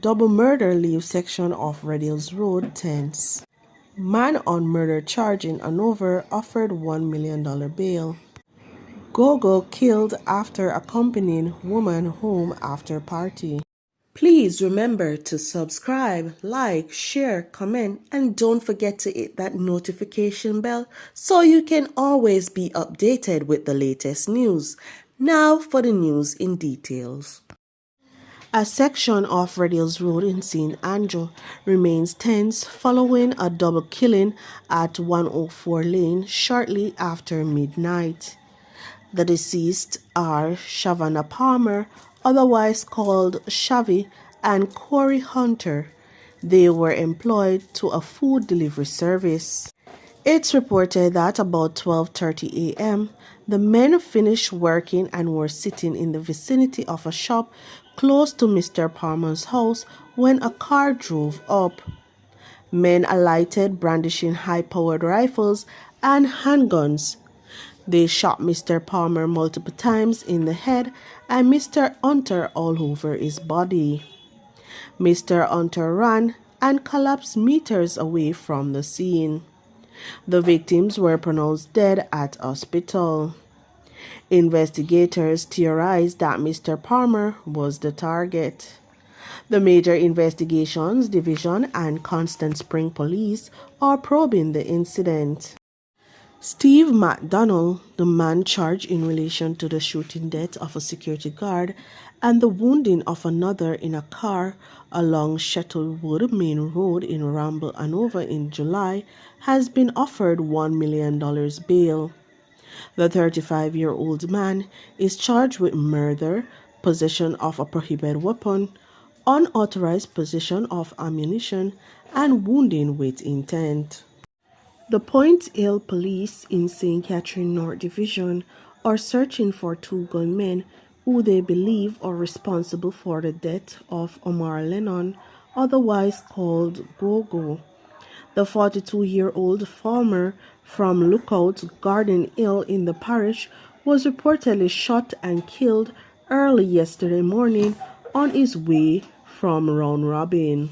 Double murder leaves section of Red Hills Road tense. Man on murder charge in Hanover offered $1 million bail. Go-go killed after accompanying woman home after party. Please remember to subscribe, like, share, comment, and don't forget to hit that notification bell so you can always be updated with the latest news. Now for the news in details. A section of Red Hills Road in St. Andrew remains tense following a double killing at 104 Lane shortly after midnight. The deceased are Shavana Palmer, otherwise called Shavy, and Corey Hunter. They were employed to a food delivery service. It's reported that about 12:30 a.m., the men finished working and were sitting in the vicinity of a shop close to Mr. Palmer's house when a car drove up. Men alighted brandishing high-powered rifles and handguns. They shot Mr. Palmer multiple times in the head and Mr. Hunter all over his body. Mr. Hunter ran and collapsed meters away from the scene. The victims were pronounced dead at hospital. Investigators theorized that Mr. Palmer was the target. The Major Investigations Division and Constant Spring Police are probing the incident. Steve McDonald, the man charged in relation to the shooting death of a security guard and the wounding of another in a car along Shettlewood Main Road in Ramble, Hanover in July, has been offered $1 million bail. The 35-year-old man is charged with murder, possession of a prohibited weapon, unauthorized possession of ammunition, and wounding with intent. The Point Hill Police in St. Catherine North Division are searching for two gunmen who they believe are responsible for the death of Omar Lennon, otherwise called Go-Go. The 42-year-old farmer from Lookout Garden Hill in the parish was reportedly shot and killed early yesterday morning on his way from round robin.